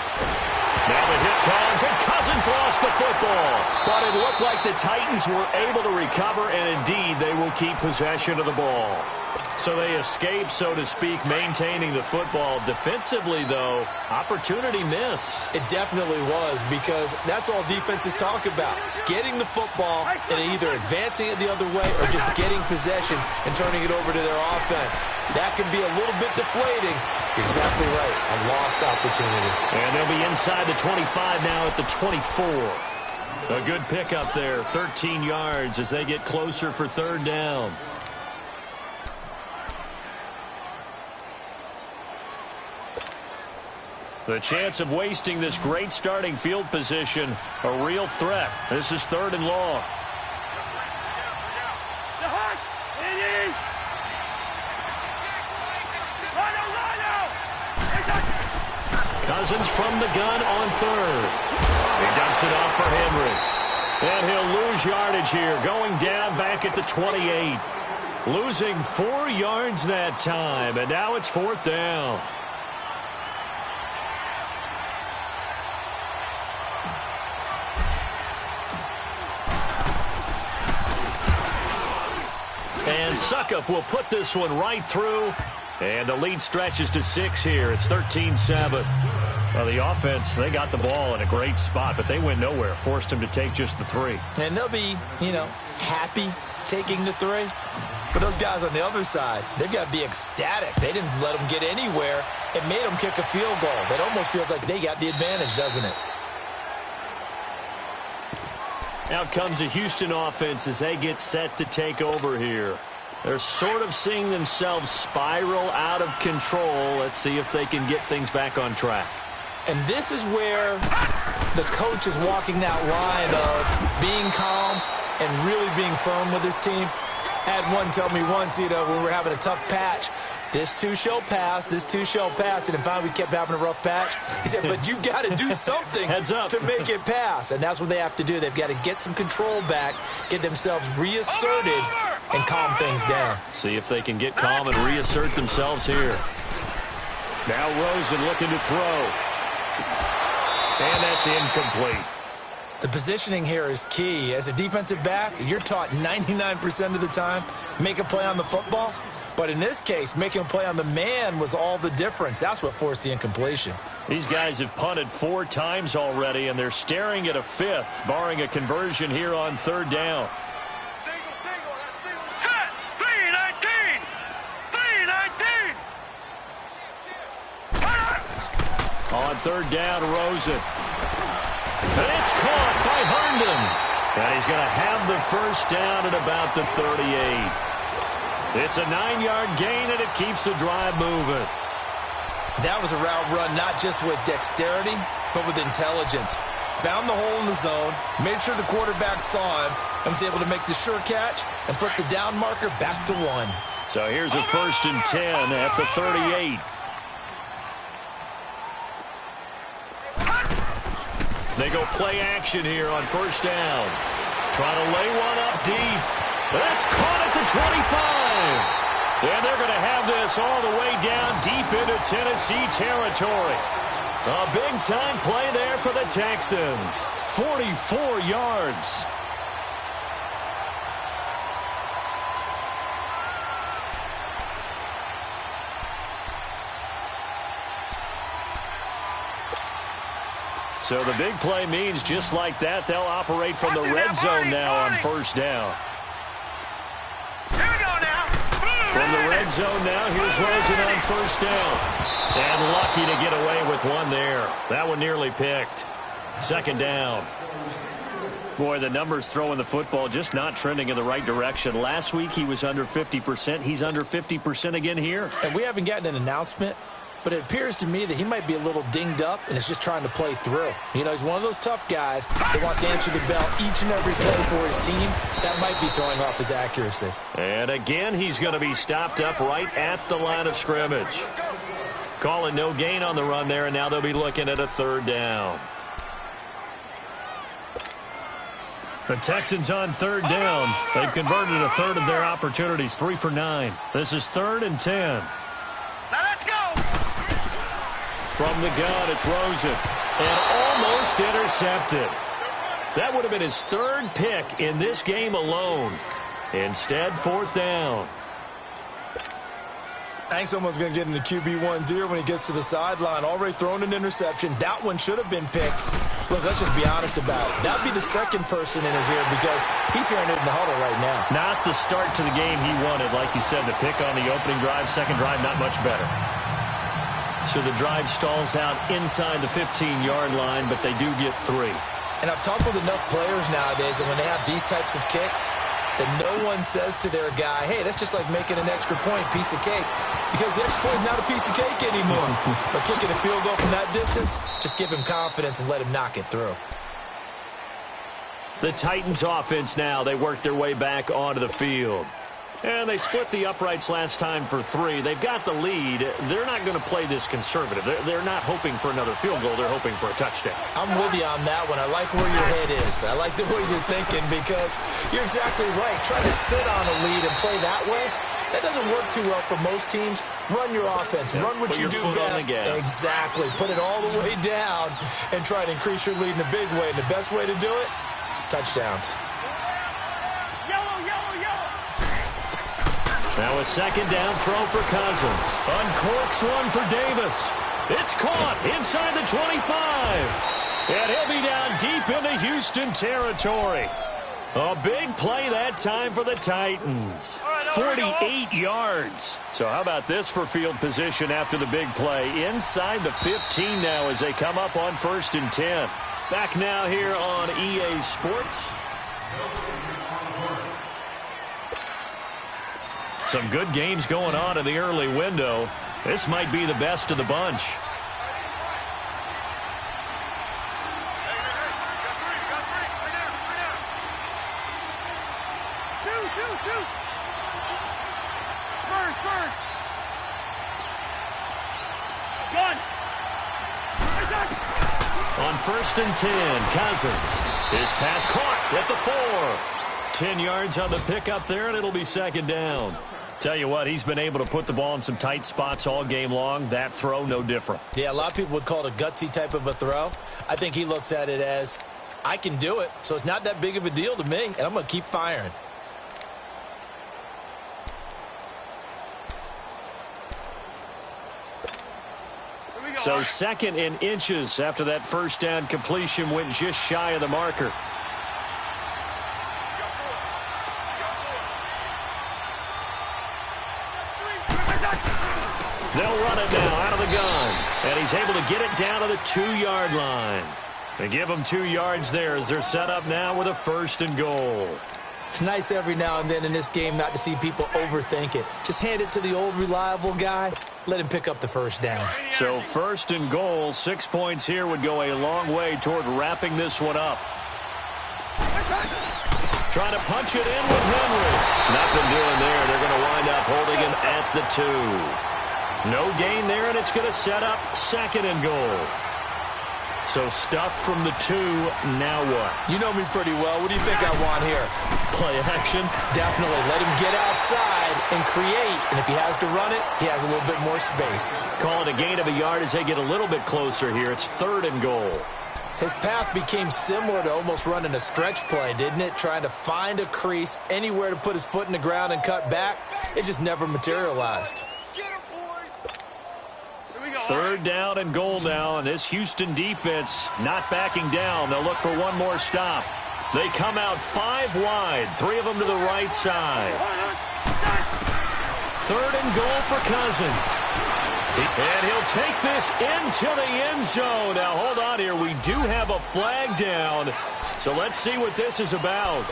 Now the hit comes, and Cousins lost the football. But it looked like the Titans were able to recover, and indeed they will keep possession of the ball. So they escape, so to speak, maintaining the football. Defensively, though, opportunity miss. It definitely was, because that's all defenses talk about. Getting the football and either advancing it the other way or just getting possession and turning it over to their offense. That can be a little bit deflating. You're exactly right. A lost opportunity. And they'll be inside the 25 now at the 24. A good pickup there, 13 yards as they get closer for third down. The chance of wasting this great starting field position, a real threat. This is third and long. Cousins from the gun on third. He dumps it off for Henry. And he'll lose yardage here, going down back at the 28. Losing 4 yards that time, and now it's fourth down. And Suckup will put this one right through. And the lead stretches to 6 here. It's 13-7. Well, the offense, they got the ball in a great spot, but they went nowhere. Forced him to take just the 3. And they'll be, happy taking the 3. But those guys on the other side, they've got to be ecstatic. They didn't let them get anywhere. It made them kick a field goal. That almost feels like they got the advantage, doesn't it? Out comes the Houston offense as they get set to take over here. They're sort of seeing themselves spiral out of control. Let's see if they can get things back on track. And this is where the coach is walking that line of being calm and really being firm with his team. I had one tell me once, when we were having a tough patch, This too shall pass. This too shall pass. And then finally we kept having a rough patch. He said, but you've got to do something to make it pass. And that's what they have to do. They've got to get some control back, get themselves reasserted, and calm things down. See if they can get calm and reassert themselves here. Now Rosen looking to throw. And that's incomplete. The positioning here is key. As a defensive back, you're taught 99% of the time, make a play on the football. But in this case, making a play on the man was all the difference. That's what forced the incompletion. These guys have punted 4 times already, and they're staring at a 5th, barring a conversion here on 3rd down. Set! 3-19! 3-19! On 3rd down, Rosen. And it's caught by Herndon. And he's going to have the first down at about the 38. It's a 9-yard gain, and it keeps the drive moving. That was a route run not just with dexterity, but with intelligence. Found the hole in the zone, made sure the quarterback saw him, and was able to make the sure catch and flip the down marker back to 1. So here's a 1st and 10 at the 38. They go play action here on 1st down. Trying to lay one up deep. That's caught at the 25. And they're going to have this all the way down deep into Tennessee territory. A big-time play there for the Texans. 44 yards. So the big play means just like that, they'll operate from the red zone now on 1st down. Here we go now. From the red zone now, here's Rosen on 1st down. And lucky to get away with one there. That one nearly picked. 2nd down. Boy, the numbers throwing the football just not trending in the right direction. Last week he was under 50%. He's under 50% again here. And we haven't gotten an announcement, but it appears to me that he might be a little dinged up and is just trying to play through. You know, he's one of those tough guys that wants to answer the bell each and every play for his team. That might be throwing off his accuracy. And again, he's going to be stopped up right at the line of scrimmage. Calling no gain on the run there, and now they'll be looking at a 3rd down. The Texans on 3rd down. They've converted a 1/3 of their opportunities, 3 for 9. This is 3rd and 10. Now let's go. From the gun, it's Rosen. And almost intercepted. That would have been his 3rd pick in this game alone. Instead, 4th down. I think someone's going to get into QB1's ear when he gets to the sideline. Already thrown an interception. That one should have been picked. Look, let's just be honest about it. That would be the 2nd person in his ear because he's hearing it in the huddle right now. Not the start to the game he wanted. Like you said, the pick on the opening drive, 2nd drive, not much better. So the drive stalls out inside the 15-yard line, but they do get 3. And I've talked with enough players nowadays that when they have these types of kicks, that no one says to their guy, hey, that's just like making an extra point, piece of cake. Because the extra point is not a piece of cake anymore. But kicking a field goal from that distance, just give him confidence and let him knock it through. The Titans offense now, they work their way back onto the field. And they split the uprights last time for 3. They've got the lead. They're not going to play this conservative. They're not hoping for another field goal. They're hoping for a touchdown. I'm with you on that one. I like where your head is. I like the way you're thinking because you're exactly right. Trying to sit on a lead and play that way, that doesn't work too well for most teams. Run your offense. Run what you do best. Exactly. Put it all the way down and try to increase your lead in a big way. And the best way to do it, touchdowns. Now a 2nd down throw for Cousins. Uncorks one for Davis. It's caught inside the 25. And he'll be down deep into Houston territory. A big play that time for the Titans. 48 yards. So how about this for field position after the big play? Inside the 15 now as they come up on 1st and 10. Back now here on EA Sports. Some good games going on in the early window. This might be the best of the bunch. 1st and 10. Cousins. His pass caught at the 4. 10 yards on the pickup there, and it'll be 2nd down. Tell you what, he's been able to put the ball in some tight spots all game long. That throw, no different. Yeah, a lot of people would call it a gutsy type of a throw. I think he looks at it as, I can do it, so it's not that big of a deal to me, and I'm going to keep firing. So 2nd and inches after that 1st down completion went just shy of the marker. They'll run it now out of the gun. And he's able to get it down to the 2-yard line. They give him 2 yards there as they're set up now with a 1st and goal. It's nice every now and then in this game not to see people overthink it. Just hand it to the old reliable guy. Let him pick up the 1st down. So 1st and goal, 6 points here would go a long way toward wrapping this one up. Trying to punch it in with Henry. Nothing doing there. They're going to wind up holding him at the 2. No gain there, and it's going to set up 2nd and goal. So stuff from the 2, now what? You know me pretty well. What do you think I want here? Play action? Definitely. Let him get outside and create. And if he has to run it, he has a little bit more space. Call it a gain of a yard as they get a little bit closer here. It's 3rd and goal. His path became similar to almost running a stretch play, didn't it? Trying to find a crease, anywhere to put his foot in the ground and cut back. It just never materialized. 3rd down and goal now, and this Houston defense not backing down. They'll look for one more stop. They come out 5 wide, 3 of them to the right side. 3rd and goal for Cousins. And he'll take this into the end zone. Now, hold on here. We do have a flag down, so let's see what this is about.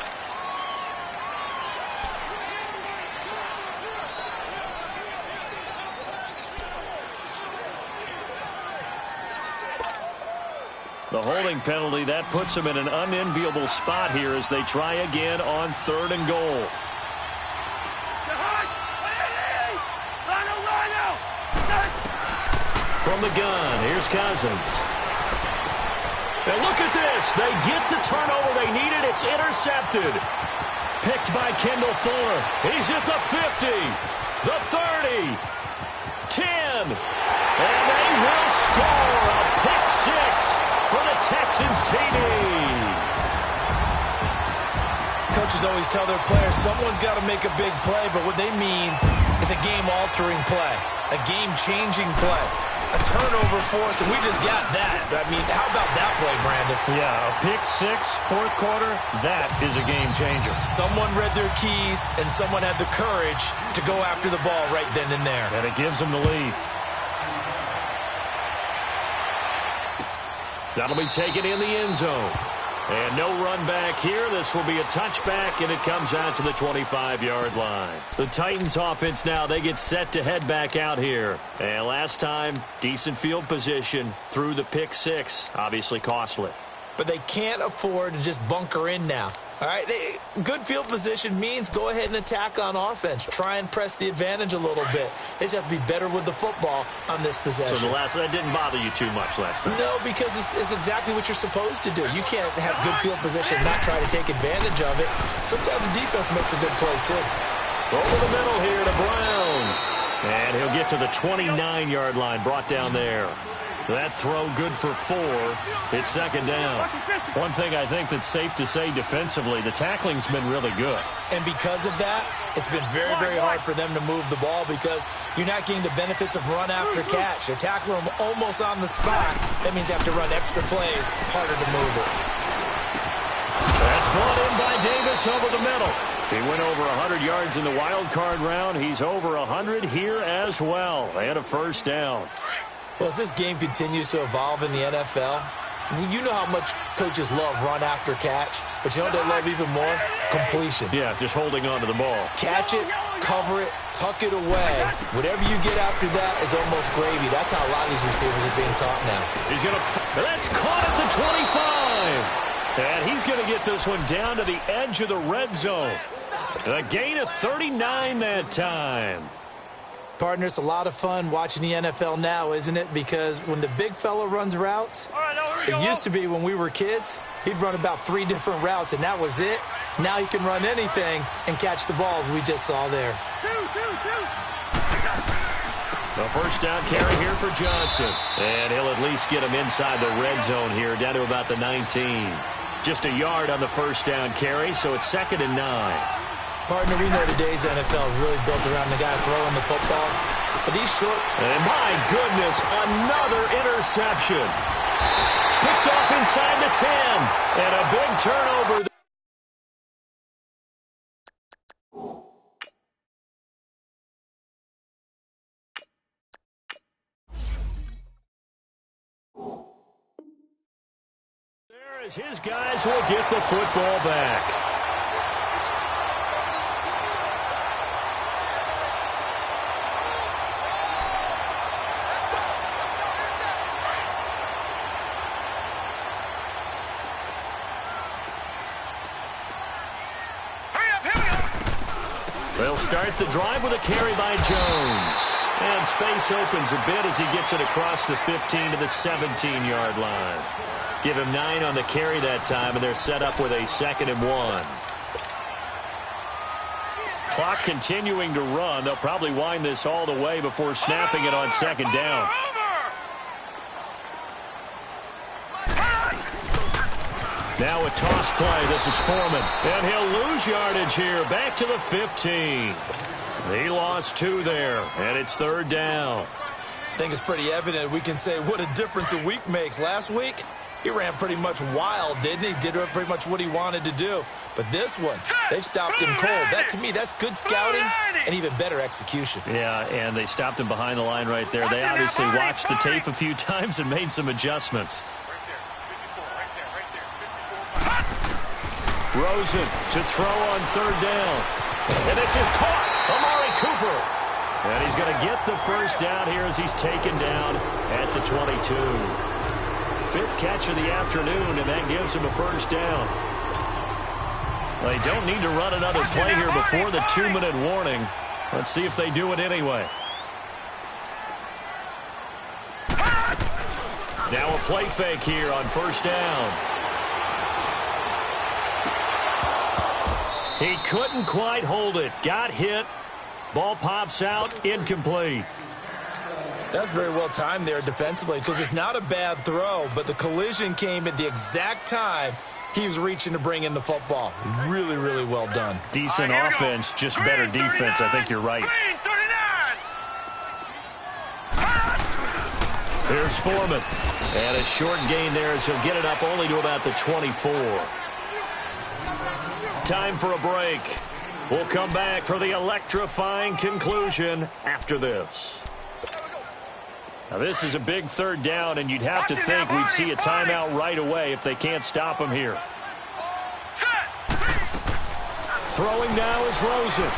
The holding penalty, that puts them in an unenviable spot here as they try again on 3rd and goal. From the gun, here's Cousins. And look at this. They get the turnover they needed. It's intercepted. Picked by Kendall Fuller. He's at the 50, the 30, 10. And they will score a pick 6. For the Texans TD. Coaches always tell their players someone's got to make a big play, but what they mean is a game-altering play, a game-changing play, a turnover force, and we just got that. I mean, how about that play, Brandon? Yeah, a pick 6, 4th quarter, that is a game-changer. Someone read their keys, and someone had the courage to go after the ball right then and there. And it gives them the lead. That'll be taken in the end zone. And no run back here. This will be a touchback, and it comes out to the 25-yard line. The Titans offense now, they get set to head back out here. And last time, decent field position through the pick 6. Obviously costly. But they can't afford to just bunker in now. All right, good field position means go ahead and attack on offense. Try and press the advantage a little bit. They just have to be better with the football on this possession. So that didn't bother you too much last time? No, because it's exactly what you're supposed to do. You can't have good field position and not try to take advantage of it. Sometimes the defense makes a good play, too. Over the middle here to Brown. And he'll get to the 29-yard line, brought down there. That throw good for 4. It's 2nd down. One thing I think that's safe to say defensively, the tackling's been really good. And because of that, it's been very, very hard for them to move the ball because you're not getting the benefits of run after catch. They're tackling them almost on the spot. That means you have to run extra plays, harder to move it. That's brought in by Davis over the middle. He went over 100 yards in the wild card round. He's over 100 here as well. And a 1st down. Well, as this game continues to evolve in the NFL, you know how much coaches love run after catch, but you know what they love even more? Completion. Yeah, just holding on to the ball. Catch it, cover it, tuck it away. Whatever you get after that is almost gravy. That's how a lot of these receivers are being taught now. He's going to... That's caught at the 25. And he's going to get this one down to the edge of the red zone. A gain of 39 that time. Partner, it's a lot of fun watching the NFL now, isn't it? Because when the big fella runs routes, It used to be when we were kids, he'd run about 3 different routes, and that was it. Now he can run anything and catch the balls we just saw there. The first down carry here for Johnson. And he'll at least get him inside the red zone here, down to about the 19. Just a yard on the first down carry, so it's 2nd and 9. Partner, we know today's NFL is really built around the guy throwing the football. But he's short. And my goodness, another interception. Picked off inside the 10. And a big turnover. There is his guys will get the football back. They'll start the drive with a carry by Jones. And space opens a bit as he gets it across the 15 to the 17-yard line. Give him 9 on the carry that time, and they're set up with a 2nd and 1. Clock continuing to run. They'll probably wind this all the way before snapping it on 2nd down. Now a toss play. This is Foreman. And he'll lose yardage here. Back to the 15. He lost 2 there. And it's 3rd down. I think it's pretty evident. We can say what a difference a week makes. Last week, he ran pretty much wild, didn't he? Did pretty much what he wanted to do. But this one, they stopped him cold. That, to me, that's good scouting and even better execution. Yeah, and they stopped him behind the line right there. They obviously watched the tape a few times and made some adjustments. Rosen to throw on 3rd down. And this is caught. Amari Cooper. And he's going to get the first down here as he's taken down at the 22. 5th catch of the afternoon, and that gives him a first down. Well, they don't need to run another play here before the 2-minute warning. Let's see if they do it anyway. Now a play fake here on 1st down. He couldn't quite hold it. Got hit. Ball pops out. Incomplete. That's very well timed there defensively because it's not a bad throw, but the collision came at the exact time he was reaching to bring in the football. Really, really well done. Decent offense, just better defense. I think you're right. Here's Foreman. And a short gain there as he'll get it up only to about the 24. Time for a break. We'll come back for the electrifying conclusion after this. Now, this is a big 3rd down, and you'd have to think we'd see a timeout right away if they can't stop him here. Throwing now is Rosen.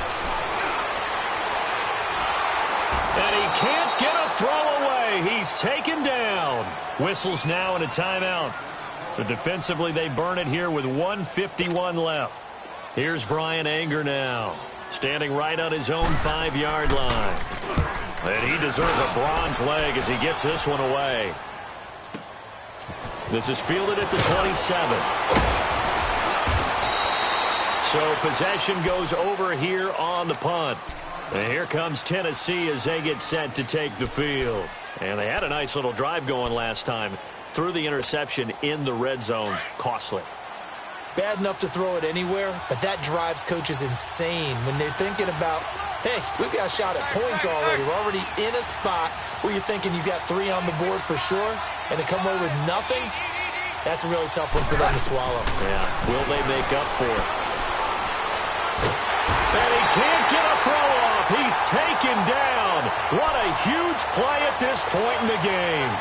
And he can't get a throw away. He's taken down. Whistles now and a timeout. So defensively, they burn it here with 1:51 left. Here's Brian Anger now, standing right on his own 5-yard line. And he deserves a bronze leg as he gets this one away. This is fielded at the 27. So possession goes over here on the punt. And here comes Tennessee as they get set to take the field. And they had a nice little drive going last time. Threw the interception in the red zone. Costly. Bad enough to throw it anywhere, but that drives coaches insane when they're thinking about, hey, we've got a shot at points already. We're already in a spot where you're thinking you got 3 on the board for sure, and to come away with nothing, that's a really tough one for them to swallow. Yeah, will they make up for it? And he can't get a throw off. He's taken down. What a huge play at this point in the game.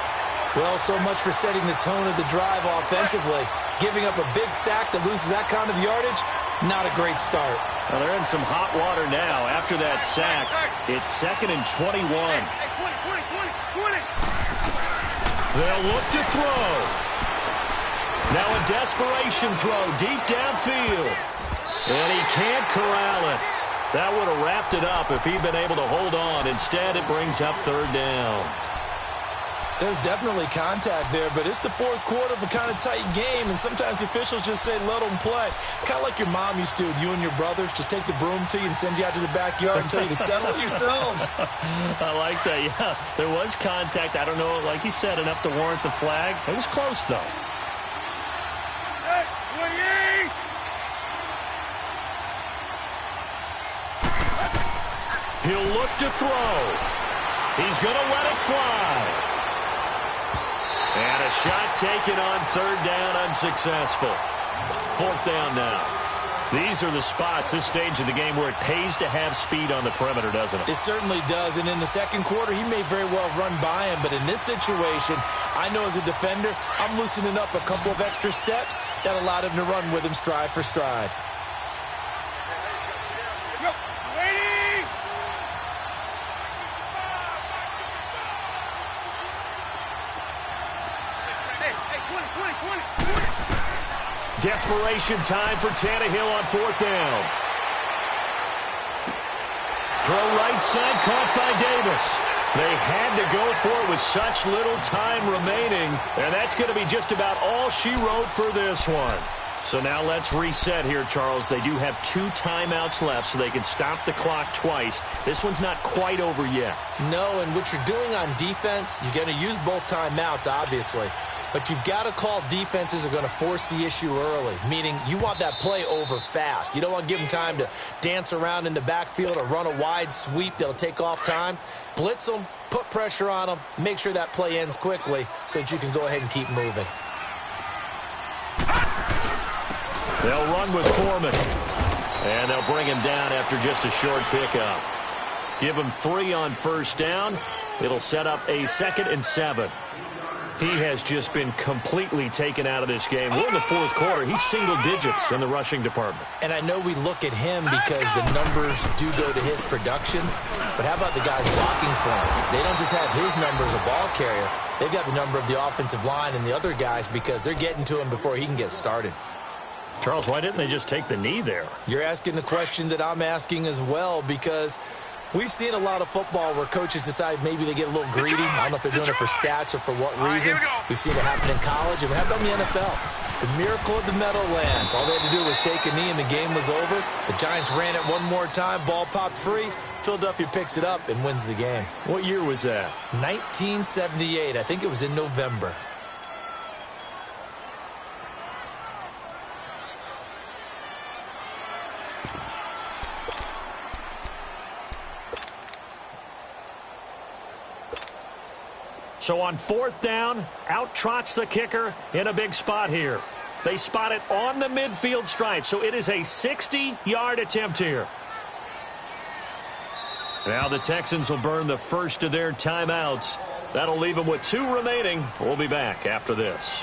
Well, so much for setting the tone of the drive offensively. Giving up a big sack that loses that kind of yardage, not a great start. Well, they're in some hot water now. After that sack, it's 2nd and 21. They'll look to throw. Now a desperation throw deep downfield. And he can't corral it. That would have wrapped it up if he'd been able to hold on. Instead, it brings up 3rd down. There's definitely contact there, but it's the fourth quarter of a kind of tight game, and sometimes officials just say, let them play. Kind of like your mom used to do with you and your brothers. Just take the broom to you and send you out to the backyard and tell you to settle it yourselves. I like that, yeah. There was contact. I don't know, like you said, enough to warrant the flag. It was close, though. He'll look to throw. He's going to let it fly. And a shot taken on third down, unsuccessful. Fourth down now. These are the spots, this stage of the game, where it pays to have speed on the perimeter, doesn't it? It certainly does. And in the second quarter, he may very well run by him. But in this situation, I know as a defender, I'm loosening up a couple of extra steps that allowed him to run with him stride for stride. Desperation time for Tannehill on fourth down. Throw right side, caught by Davis. They had to go for it with such little time remaining, and that's going to be just about all she wrote for this one. So now let's reset here, Charles. They do have 2 timeouts left, so they can stop the clock twice. This one's not quite over yet. No, and what you're doing on defense, you're going to use both timeouts, obviously. But you've got to call defenses are going to force the issue early, meaning you want that play over fast. You don't want to give them time to dance around in the backfield or run a wide sweep that'll take off time. Blitz them, put pressure on them, make sure that play ends quickly so that you can go ahead and keep moving. They'll run with Foreman, and they'll bring him down after just a short pickup. Give him 3 on first down. It'll set up a 2nd and 7. He has just been completely taken out of this game. We're in the fourth quarter. He's single digits in the rushing department. And I know we look at him because the numbers do go to his production, but how about the guys blocking for him? They don't just have his number as a ball carrier. They've got the number of the offensive line and the other guys because they're getting to him before he can get started. Charles, why didn't they just take the knee there? You're asking the question that I'm asking as well, because we've seen a lot of football where coaches decide maybe they get a little greedy. I don't know if they're doing it for stats or for what reason. We've seen it happen in college, and how about in the NFL? The miracle of the Meadowlands. All they had to do was take a knee, and the game was over. The Giants ran it one more time. Ball popped free. Philadelphia picks it up and wins the game. What year was that? 1978. I think it was in November. So on fourth down, out trots the kicker in a big spot here. They spot it on the midfield stripe, so it is a 60-yard attempt here. Now the Texans will burn the first of their timeouts. That'll leave them with 2 remaining. We'll be back after this.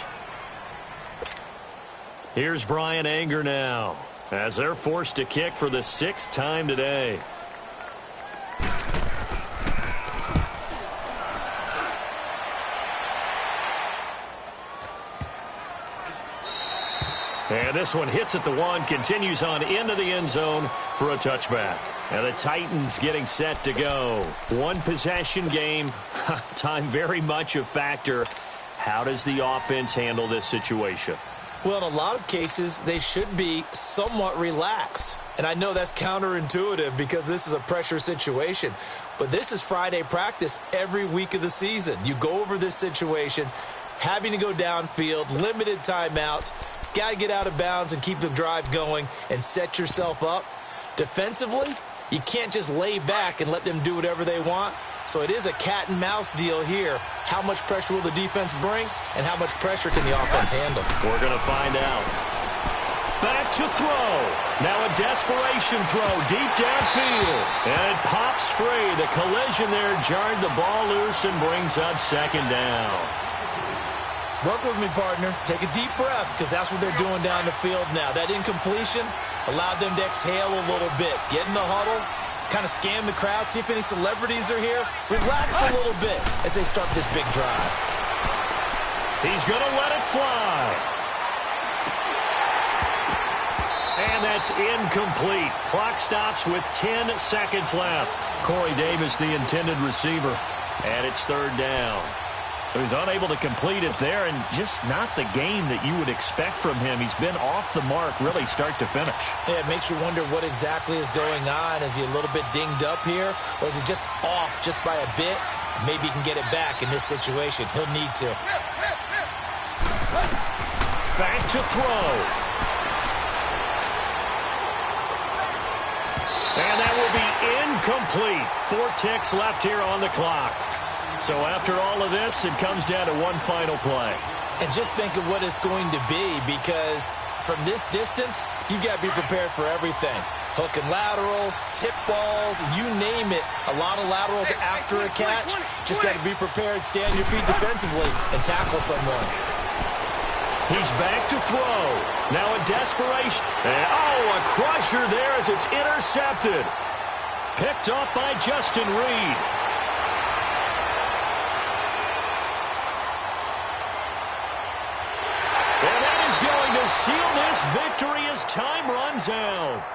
Here's Brian Anger now, as they're forced to kick for the 6th time today. And this one hits at the 1, continues on into the end zone for a touchback. And the Titans getting set to go. 1 possession game. Time very much a factor. How does the offense handle this situation? Well, in a lot of cases, they should be somewhat relaxed. And I know that's counterintuitive because this is a pressure situation. But this is Friday practice every week of the season. You go over this situation, having to go downfield, limited timeouts. Got to get out of bounds and keep the drive going and set yourself up. Defensively, you can't just lay back and let them do whatever they want. So it is a cat and mouse deal here. How much pressure will the defense bring, and how much pressure can the offense handle? We're going to find out. Back to throw. Now a desperation throw deep downfield. And it pops free. The collision there jarred the ball loose and brings up 2nd down. Work with me, partner. Take a deep breath, because that's what they're doing down the field now. That incompletion allowed them to exhale a little bit. Get in the huddle, kind of scan the crowd, see if any celebrities are here. Relax a little bit as they start this big drive. He's going to let it fly. And that's incomplete. Clock stops with 10 seconds left. Corey Davis, the intended receiver. And it's 3rd down. So he's unable to complete it there, and just not the game that you would expect from him. He's been off the mark really start to finish. Yeah, it makes you wonder what exactly is going on. Is he a little bit dinged up here, or is he just off just by a bit? Maybe he can get it back in this situation. He'll need to. Back to throw. And that will be incomplete. 4 ticks left here on the clock. So after all of this, it comes down to one final play. And just think of what it's going to be, because from this distance, you got to be prepared for everything. Hook and laterals, tip balls, you name it. A lot of laterals after a catch. Just got to be prepared, stay on your feet defensively, and tackle someone. He's back to throw. Now in desperation. And, a crusher there as it's intercepted. Picked up by Justin Reed. And that is going to seal this victory as time runs out.